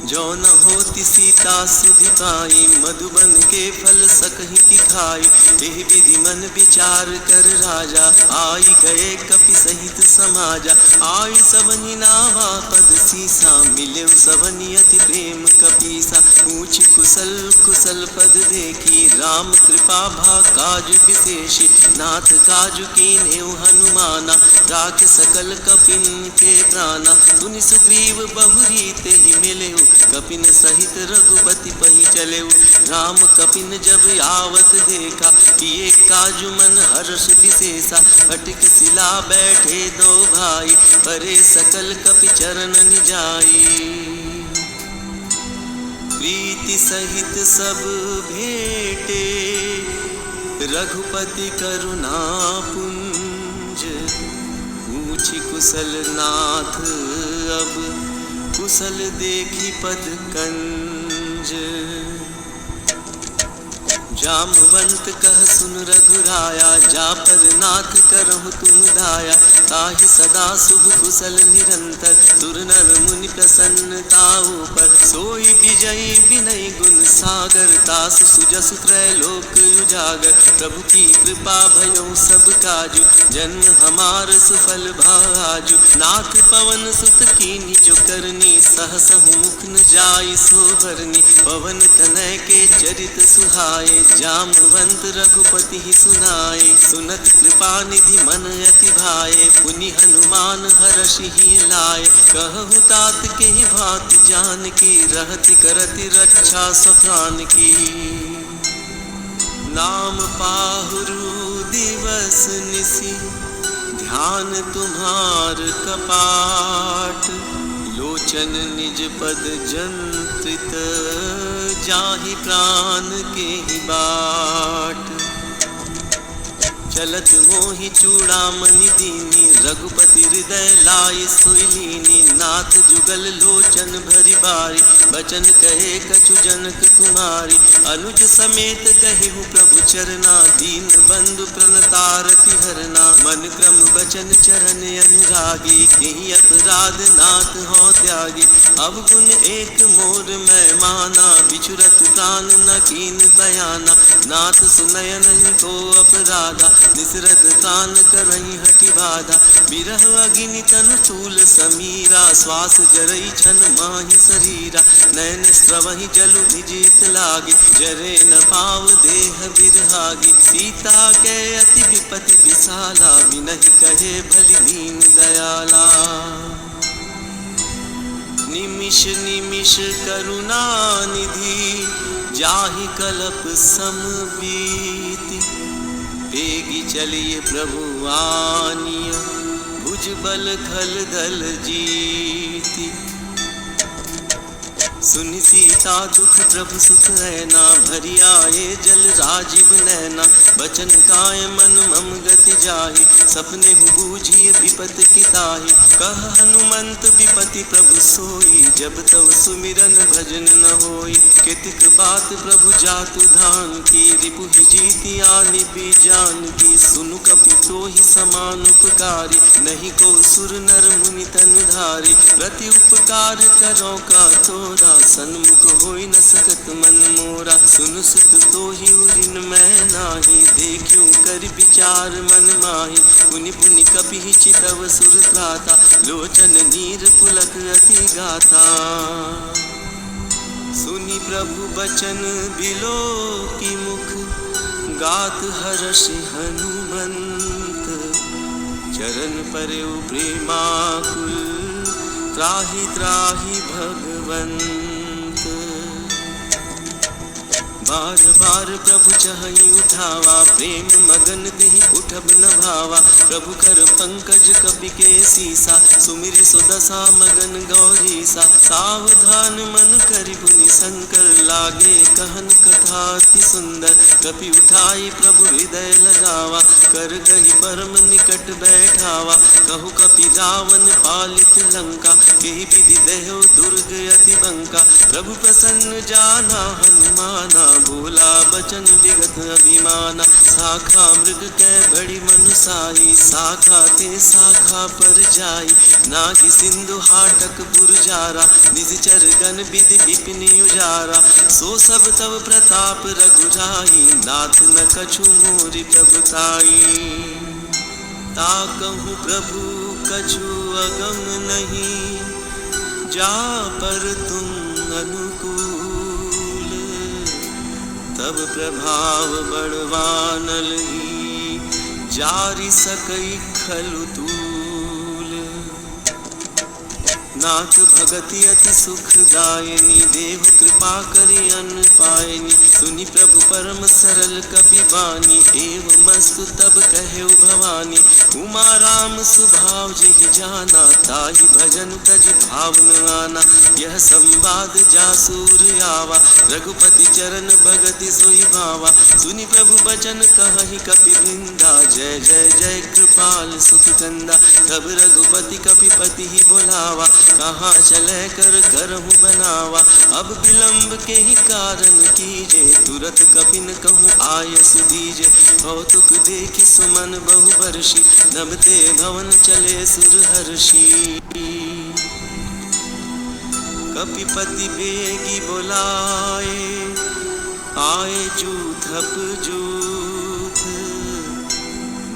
जो न होती सीता सुधि पाई, मधुबन के फल सकहि की खाई, एह विधि मन विचार कर राजा, आई गए कपि सहित समाजा, आई सबनि नावा पद सीसा, मिले सबनि अति प्रेम कपीसा, पूछ कुशल कुशल पद देखी, राम कृपा भा काज विशेषी, नाथ काजु कीन्हे हनुमाना, राख सकल कपिन के प्राणा, सुनि सुग्रीव बहुरी तेहि मिलेउ, कपिन सहित रघुपति पहि चलेउ, राम कपिन जब आवत देखा, किए काजु मन हर्ष विशेषा, फटिक शिला बैठे दो भाई, परे सकल कपि चरण निजाई, प्रीति सहित सब भेटे, रघुपति करुणा पुंज, पूछि कुशल नाथ अब, कुशल देखी पद कंज, जामवंत कह सुन रघुराया, जा पर नाथ करहु तुम दाया, ताहि सदा शुभ कुशल निरंतर, सुर नर मुनि प्रसन्नता ऊपर, सोई विजयी विनय गुण सागर, तासु सुजसु त्रैलोक उजागर, प्रभु की कृपा भयो सब काजु, जन्म हमार सुफल भाजु, नाथ पवन सुत कीन्ही जो करनी, सहसहु मुख न जाई सो भरनी, पवन तनय के चरित सुहाए, जामवंत रघुपति ही सुनाए, सुनत कृपा निधि मन अति भाए, पुनि हनुमान हर्षि ही लाए, कहु तात के भांति जान की, रहति करति रक्षा स्वप्रान की, नाम पाहुरु दिवस निसी, ध्यान तुम्हार कपाट, लोचन निज पद जंत्रित, जाहि प्राण के ही बाट, चलत मोहि चूड़ामणि दीनी, रघुपति हृदय लाई सोइलीनी, नाथ जुगल लोचन भरि बारी, बचन कहे कछु जनक कुमारी, अनुज समेत गहिहु प्रभु चरना, दीन बंधु प्रणतारति हरना, मन क्रम बचन चरण अनुरागी, केहि अपराध नाथ हो त्यागी, अवगुण एक मोर मैं माना, बिछुरत प्राण न कीन बयाना, नाथ सुनयन को अपराधा, निसरत प्राण करहि हठि बाधा, बिरह अग्नि तनु चूल समीरा, श्वास जरई छन माहि शरीरा, नयन स्रवहि जलु निजित लागे, जरे न पाव देह बिरहागी, सीता के अति विपति विशाला, बिनहि कहे भलि दीन दयाला, निमिष निमिष करुणा निधि, जाहि कलप सम बीति, बेगी चलिए प्रभु आनिया, भुज बल खल दल जीति, सुनि सीता दुख प्रभु सुख ऐना, भरि आए जल राजीव नैना, बचन काय मन मम गति जाहि, सपने हु बूझिए विपत की ताहि, कह हनुमंत विपति प्रभु सोई, जब तव सुमिरन भजन न होई, कितिक बात प्रभु जातु धान की, रिपु ही जीति आनि बीजान की, सुनु कपि तोहि समान उपकारी, नहीं को सुर नर मुनि तनु धारी, प्रति उपकार करो का तोरा, सन्मुख होई न सकत मन मोरा, सुन सुत तोहि उरिन मैं नाही, देखियो कर विचार मन माही, पुनि पुनि कपि चितव सुर त्राता, लोचन नीर पुलक अति गाता, सुनि प्रभु बचन बिलो की मुख, गात हर्षि हनुमंत, चरण परेउ प्रेमाकुल, त्राहि त्राहि भगवंत, बलवंत। बार बार प्रभु चहई उठावा, प्रेम मगन देहि उठब न भावा। प्रभु कर पंकज कपि के सीसा, सुमिरि सुदशा मगन गौरीसा। सावधान मन करि पुनि शंकर, लागे कहन कथा अति सुंदर। कपि उठाई प्रभु हृदय लगावा, कर गही परम निकट बैठावा। कहु कपि रावण पालित लंका, केहि विधि देहो दुर्ग अति बंका। प्रभु प्रसन्न जाना हनुमाना, बोला बचन विगत अभिमाना। शाखा मृग कै बड़ी मनुसाई, शाखा ते शाखा पर जाई। नागी सिंधु हाटक पुरजारा, निजचर गण विधि विपिन उजारा। सो सब तब प्रताप रघुराई, नाथ न कछु मोरि प्रभुताई। ताकहु प्रभु कछु अगम नहीं, जा पर तुम अनुकूल। तब प्रभाव बड़वानल ही, जारि सकई खलु तूल। नाथ भगति अति सुखदायिनी, देव कृपा करि अन्न पायनी। सुनि प्रभु परम सरल कपि बानी, एवं मस्तु तब कहेउ भवानी। उमा राम सुभाव जिहि जाना, ताहि भजन तज भाव न आना। यह संवाद जासूर आवा, रघुपति चरण भगति सोई भावा। सुनि प्रभु बचन कहहि कपि वृंदा, जय जय जय कृपाल सुख कंदा। तब रघुपति कपिपति ही बोलावा, कहाँ चले कर करहूँ बनावा। अब विलंब के ही कारण कीजे, तुरत कपिन कहूँ आयस दीजे। कौतुक देखि सुमन बहु बरसी, नभते भवन चले सुरहर्षि। कपिपति बेगी बोलाए, आए जूथप जूथ।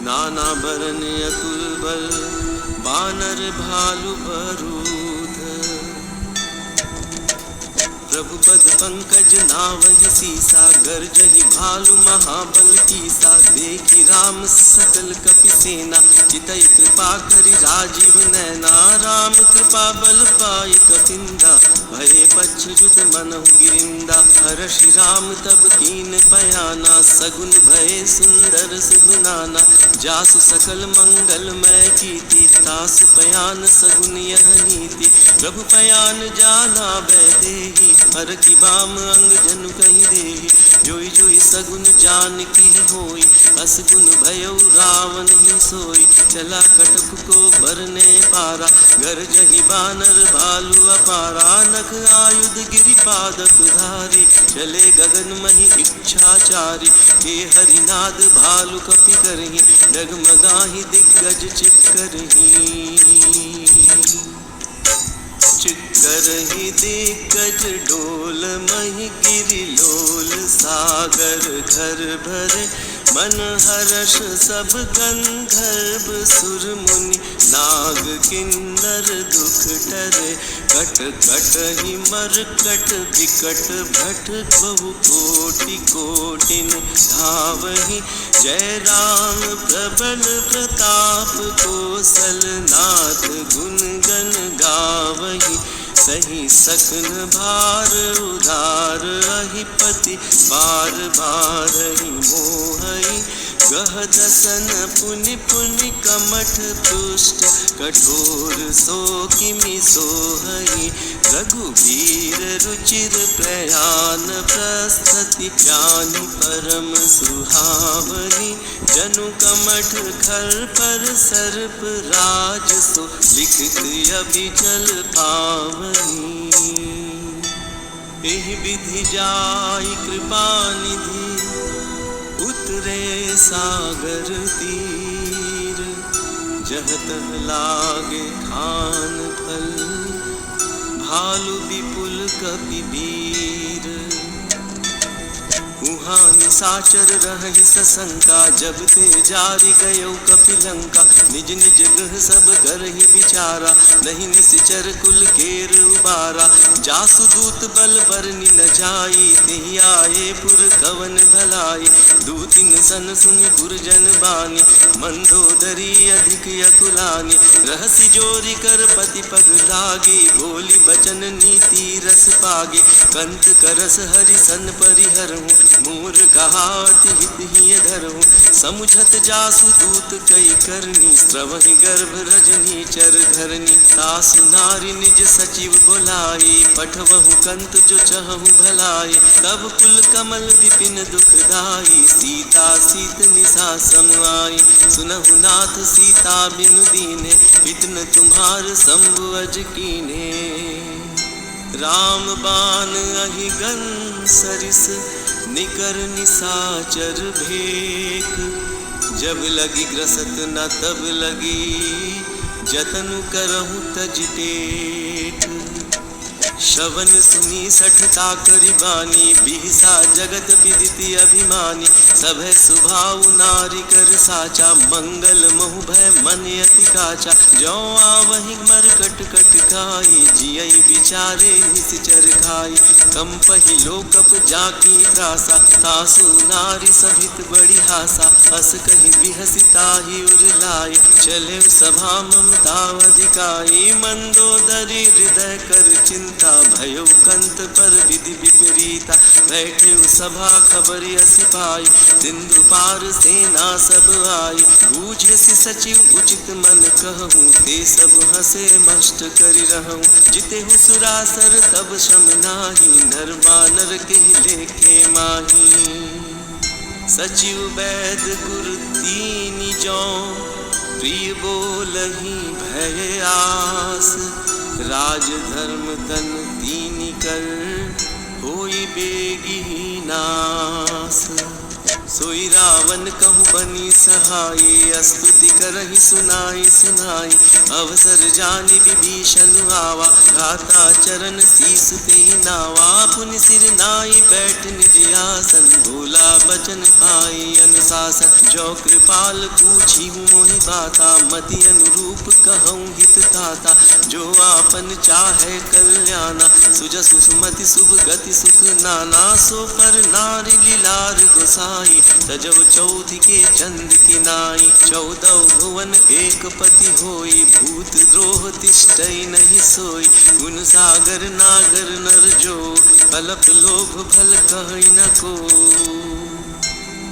नाना बरन अतुल बल, बानर भालु बरूद। प्रभु पद पंकज नावहि सीसा, गर्जहि भालु महाबल कीसा। देखि राम सकल कपि सेना, चितई कृपा करि राजीव नैना। राम कृपा बल पाई कपिंदा, भये पच्युत मनहु गिरिंदा। हर्षि राम तब कीन पयाना, सगुन भये सुंदर शुभ नाना। जासु सकल मंगलमय कीर्ति, तासु पयान सगुन यह नीति। प्रभु पयान जाना वैदेही, हर की बाम अंग जनु कहि देहि। जोई जोई सगुन जान की होई, असगुन भयउ रावण ही सोई। चला कटक को बरने पारा, गरजहि बानर भालु अपारा। नख आयुध गिरिपादप धारी, चले गगन मही इच्छाचारी। हे हरिनाद भालु कपि करहि, डगमगाहि दिग्गज चिक्करहि। चिक्करहि दिग्गज डोल, मही गिरि लोल। सागर घर भरे मन हर्ष, सब गंधर्व सुर मुनि। नाग किन्नर दुख टरे, कट कटहि मरकट विकट। भट बहु कोटि कोटिन धावहि, जय राम प्रबल प्रताप। कौशल नाथ गुण गण गावहि, सही सकन भार उधार। अहिपति बार बारहि मोहहि, गह दसन पुनि पुनि कमठ पुष्ट। कठोर सो किमि सोहहि, रघुवीर रुचिर प्रयान। प्रस्तति ज्ञानी परम सुहावनी, जनु कमठ खर पर सर्प राज। सो लिखित अभिजल पावनी, एहि विधि जाई कृपा निधि। उतरे सागर तीर, जह तह लागे खान फल। भालु विपुल कपि वीर, उहाँ निसाचर रहि सशंका, जब ते जारी गयो कपिलंका। निज निज गृह सब करहि विचारा, नहीं निश्चर कुल केर उबारा। जासु दूत बल बरनि न जाई, तेहि आए पुर कवन भलाई। दूतिन सन सुनि पुरजन बानी, मंदोदरी अधिक अकुलानी। रहसि जोरी कर पति पग लागी, बोली बचन नीति रस पागे। कंत करस हरि सन परिहरहु, मूर कहावति हित हिय धरहु। समुझत जासु दूत कई करनी, श्रवहि गर्भ रजनी चर धरनी। तासु नारी निज सचिव बुलाई, पठवहु कंत जो चहु भलाई। तब कुल कमल विपिन दुखदाई, सीता सीत निशा सम आई। सुनहु नाथ सीता बिनु दीने, इतन तुम्हार शंभु अज कीन्हे। राम बाण अहिगन सरिस, निकर निसाचर भेक। जब लगी ग्रसत न तब लगी, जतनु करहु तज टेक। श्रवण सुनी सठता करि बानी, बिहसा जगत विदिति अभिमानी। सभय सुभाउ नारी कर साचा, मंगल महु भय मन अति काचा। जो आवहि मरकट कट खाई, जियहि विचारे निश्चर खाई। कंपहि लोकप जाकी त्रासा, तासु नारी सभित बड़ी हासा। हस कहि बिहसि ताहि उर लाई, चले सभा ममता अधिकाई। मंदोदरी हृदय कर चिंता, भयो कंत पर विधि विपरीता। बैठे सभा खबरि असि पाई, सिंधु पार सेना सब आई। बूझे सि सचिव उचित मन कहूँ, ते सब हसे मष्ट करि रहूँ। जितेहु सुरासर तब शम नाही, नर मानर के लेखे माही। सचिव वैद गुर तीनि जौ, प्रिय बोलहि भय आस। राज धर्म तन तीनि कर, होई बेगी नास। सोई रावण कहु बनी सहाय, स्तुति करहि सुनाई सुनाई। अवसर जानि विभीषण आवा, घाता चरण शीस ते नावा। पुनि सिर नाई बैठ निज आसन, भोला बचन पाई अनुशासन। जो कृपाल पूछी मोहि बाता, मति अनुरूप कहूँ हित ताता। जो आपन चाहे कल्याणा, सुजसु सुमति शुभ गति सुख नाना। सो पर नारी लीलार गोसाई, तजौ चौथ के चंद की नाई। 14 भुवन एक पति होई, भूत द्रोह तिष्ठई नहीं सोई। गुण सागर नागर नर जो, कलप लोभ भल कहई न को।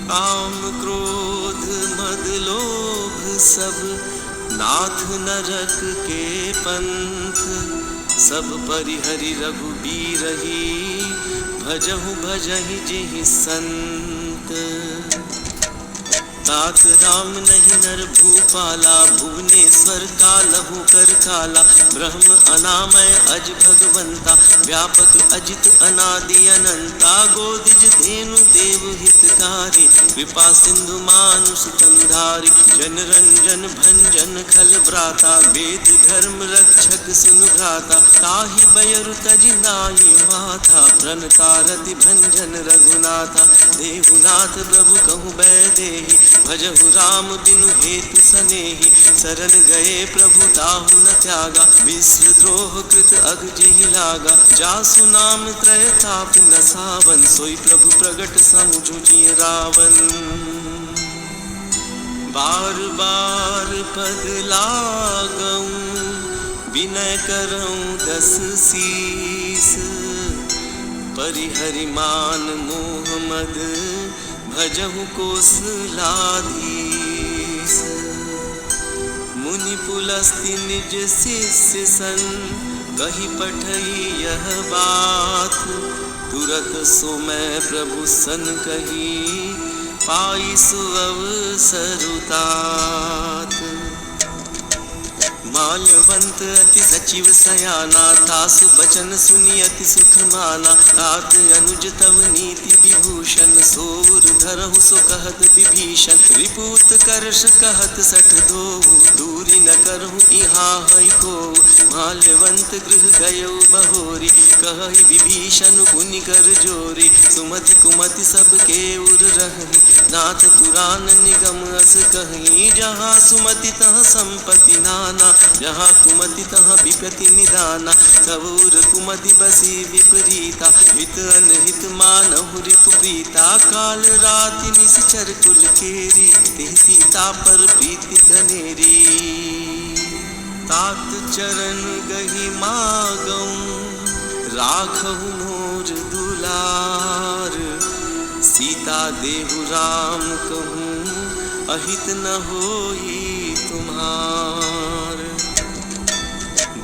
काम क्रोध मद लोभ सब, नाथ नरक के पंथ। सब परिहरि रघुबीरहि, भजहु भजहि जेहि संत। तात राम नहीं नर भूपाला, भुवनेश्वर कालहु कर काला। ब्रह्म अनामय अज भगवंता, व्यापक अजित अनादि अनंता। गोदिज धेनु देव हितकारी, कृपा सिंधु मानुष तंधारी। जन रंजन भंजन खल व्राता, वेद धर्म रक्षक सुनु भ्राता। ताहि बयरु तज नाई माथा, प्रणता रति भंजन रघुनाथा। देहुनाथ प्रभु कहु बैदेहि, भजहु राम बिनु हेतु सनेहि। शरण गए प्रभु ताहु न त्यागा, विश्व द्रोह कृत अग जेहि लागा। जासु नाम त्रय ताप न सावन, सोई प्रभु प्रगट समुझु जिय रावण। बार बार पद लागऊं, विनय करऊं 10 शीस। परिहरि मान मोह मद, भजहु कोसलाधीश। मुनि पुलस्ति निज शिष्य सन, कही पठई यह बात। तुरत सो मैं प्रभु सन कही, पाई सुअवसर तात। माल्यवंत अति सचिव सयाना, तासु बचन सुनि अति सुख माना। तात अनुज तव नीति विभूषण सोर धरहु सो कहत विभीषण रिपुत करश कहत सठ दो दूरी न करहु इहाँ है को माल्यवंत गृह गयो बहोरी कहि विभीषण पुनि कर जोरी सुमति कुमति सब के उर रही नाथ पुराण निगम अस कहीं जहाँ सुमति तहाँ संपत्ति नाना जहाँ कुमति तहाँ विपत्ति निदाना कबूर कुमति बसी विपरीता हित अनहित मानहु रिपु प्रीता काल राति निशिचर कुल केरी ते सीता पर प्रीति घनेरी तात चरण गही मागऊं राखहु मोर दुलार सीता देहु राम कहूँ अहित न होई तुम्हार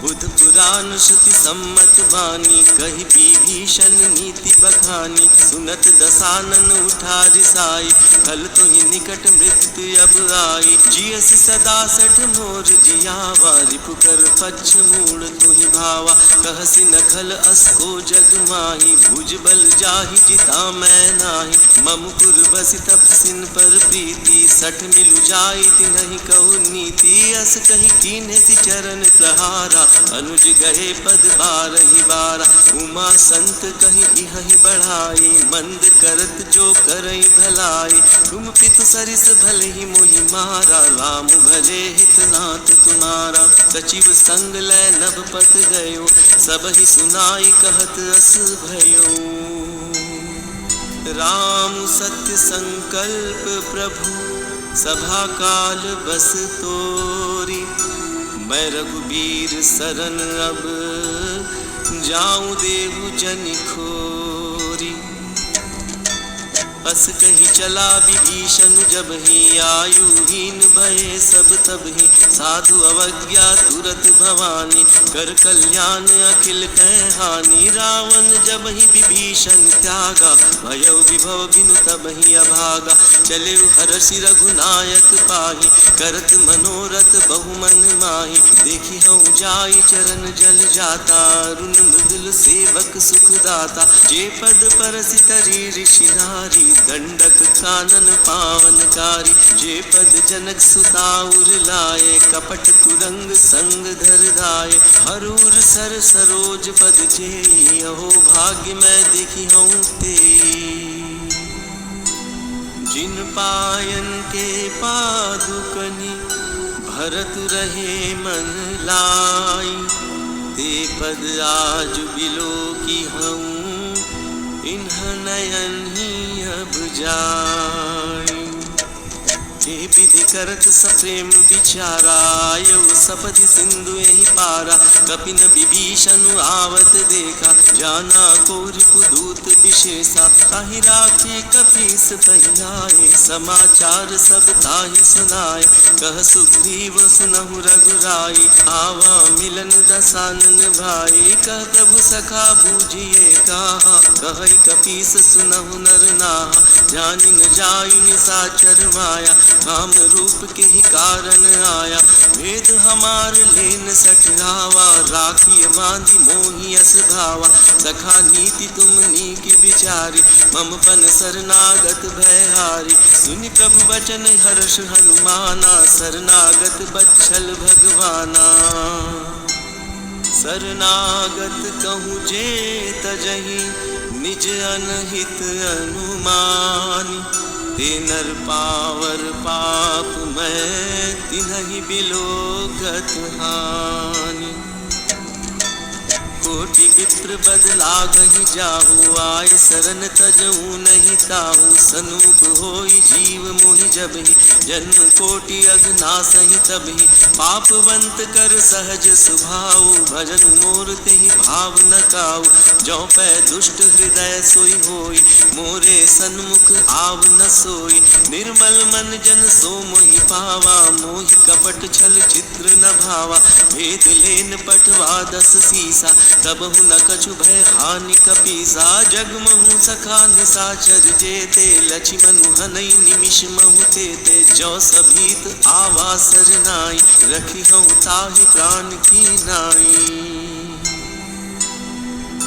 बुध पुराण श्रुति सम्मत बानी कही विभीषण नीति बखानी सुनत दसानन उठा रिसाई कल तो ही निकट मृत्यु अब आई जियस सदा सठ मोर जियावा रिपु कर पक्ष मूड़ तु ही भावा कहसी नखल असको जग माही भुज बल जाहि जिता मैं नाही ममुपुर बसि तपसिन पर प्रीति सठ मिलु जाई तिन्हि कहु नीति अस कही कीन्हे सि चरण प्रहारा अनुज गए पद बारहि बारा उमा संत कहीं इहि बढ़ाई मंद करत जो करई भलाई तुम पितु सरिस भले ही मोहि मारा राम भजे हित नाथ तुम्हारा सचिव संग लय नभ पत गयो सब ही सुनाई कहत अस भयो राम सत्य संकल्प प्रभु सभा काल बस तोरी मैं रघुबीर सरन अब जाऊं देहु जन खोरी अस कहीं चला विभीषण जब ही आयुहीन भये सब तब ही साधु अवज्ञा तुरत भवानी कर कल्याण अखिल कह हानि रावण जब ही विभीषण त्यागा भयो विभव बिनु तब ही अभागा चले हर्षि रघुनायक पाही करत मनोरथ बहुमन माही देखी हूँ जाई चरण जल जाता रुन मृदुल सेवक सुख दाता जे पद परसि तरी ऋषि नारी दंडक कानन पावनकारी जे पद जनक सुताउर लाए कपट कुरंग संग धर दाए हरूर सर सरोज पद जेई अहो भाग्य मैं देखी हूँ ते जिन पायन के पादुकनि भरत रहे मन लाई ते पद आज बिलो की हूँ इन्ह नयन ही अब जाई हे विधि करत सप्रेम विचारा यो सपदि सिंधु यही पारा कपिन विभीषण आवत देखा जाना को रिपुदूत विशेषा ताहि राखे कपीस पहिलाए समाचार सब ताहि सुनाए कह सुग्रीव सुनहु रघुराई आवा मिलन दसानन भाई कह प्रभु सखा बूझिए कहा कह कपीस सुनहु नर नाहा जानि न जाई निशाचर माया काम रूप के ही कारण आया भेद हमार लेन सठरावा राखिय बांधी मोहि अस भावा सखा नीति तुम नीक विचारी मम पन शरणागत भयहारी सुनि प्रभु बचन हर्ष हनुमाना शरणागत बच्छल भगवाना शरणागत कहूँ जे तजहि निज अनहित अनुमानी ते नर पावर पाप मैं तिन्हि बिलोकत हानि कोटि विप्र बदलागहि जाहु आय शरण तजहु नहीं ताहु सनूप होई जीव मोहि जबहि जन्म कोटि अघनासहि तबहि पापवंत कर सहज सुभाव भजन मोर तेहि भाव न काऊ जौ पै दुष्ट हृदय सोई होई मोरे सन्मुख आव न सोई निर्मल मन जन सो मोहि पावा मोहि कपट छल चित्र न भावा भेद लेन पटवा दस सीसा तबहु न कछु भय हानि कपीसा जगमहु सखा निशाचर जेते लक्ष्मणु हनई निमिष महु तेते जो सभीत आवा सरनाई रखी हूँ ताहि प्राण की नाई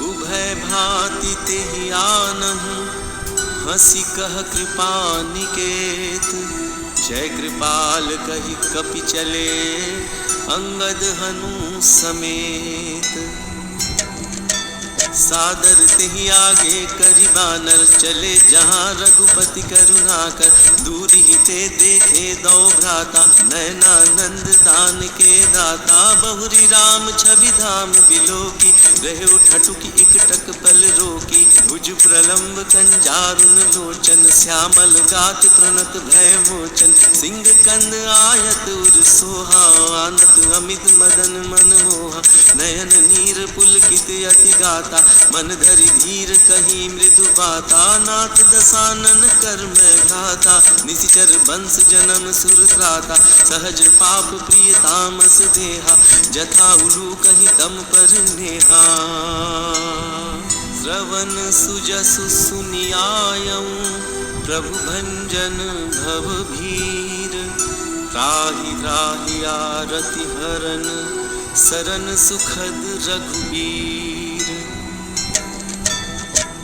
उभय भांति तेहि आनहु हंसी कह कृपा निकेत, जय कृपाल कहि कपि चले, अंगद हनु समेत। सादर तेहि आगे करि बानर, चले जहाँ रघुपति करुणाकर। दूर ही ते देखे दो भ्राता, नयनानंद दान के दाता। बहुरी राम छवि धाम बिलोकी, रहे ठठुकी इकटक पल रोकी। भुज प्रलंब कंजारुन लोचन, श्यामल गात प्रणत भय मोचन। सिंह कंद आयत उर सोहा, आनत अमित मदन मन मोहा। नयन नीर पुलकित अति गाता, मन धरि धीर कही मृदु बाता। नाथ दसानन कर मैं घाता, निशिचर बंस जन्म सुर त्राता। सहज पाप प्रिय तामस देहा, जथा उलू कहीं तम पर नेहा। श्रवण सुजसु सुनियायऊं, प्रभु भंजन भव भीर। त्राहि त्राहि आरति हरन, सरन सुखद रघुबीर।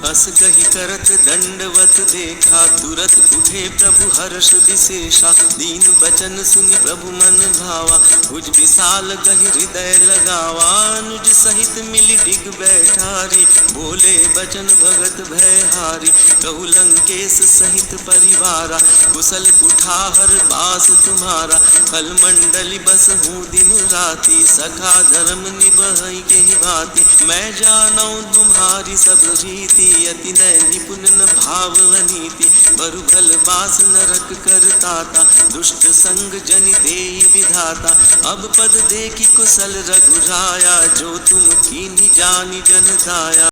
अस कहि करत दंडवत देखा, तुरत उठे प्रभु हर्ष विशेषा। दीन बचन सुनि प्रभु मन भावा, भुज विशाल कहि हृदय लगावा। अनुज सहित मिली डिग बैठारी, बोले बचन भगत भयहारी। कहु लंकेश सहित परिवारा, कुशल कुठार बास तुम्हारा। फल मंडली बस हूँ दिन राति, सखा धर्म निबहि के भांति। मैं जानऊ तुम्हारी सब रीति, अति नय निपुण न भाव अनीति। बरु भल बास नरक करताता, दुष्ट संग जनि देहि विधाता। अब पद देखी कुशल रघुराया, जो तुम कीन्ही जानि जन दाया।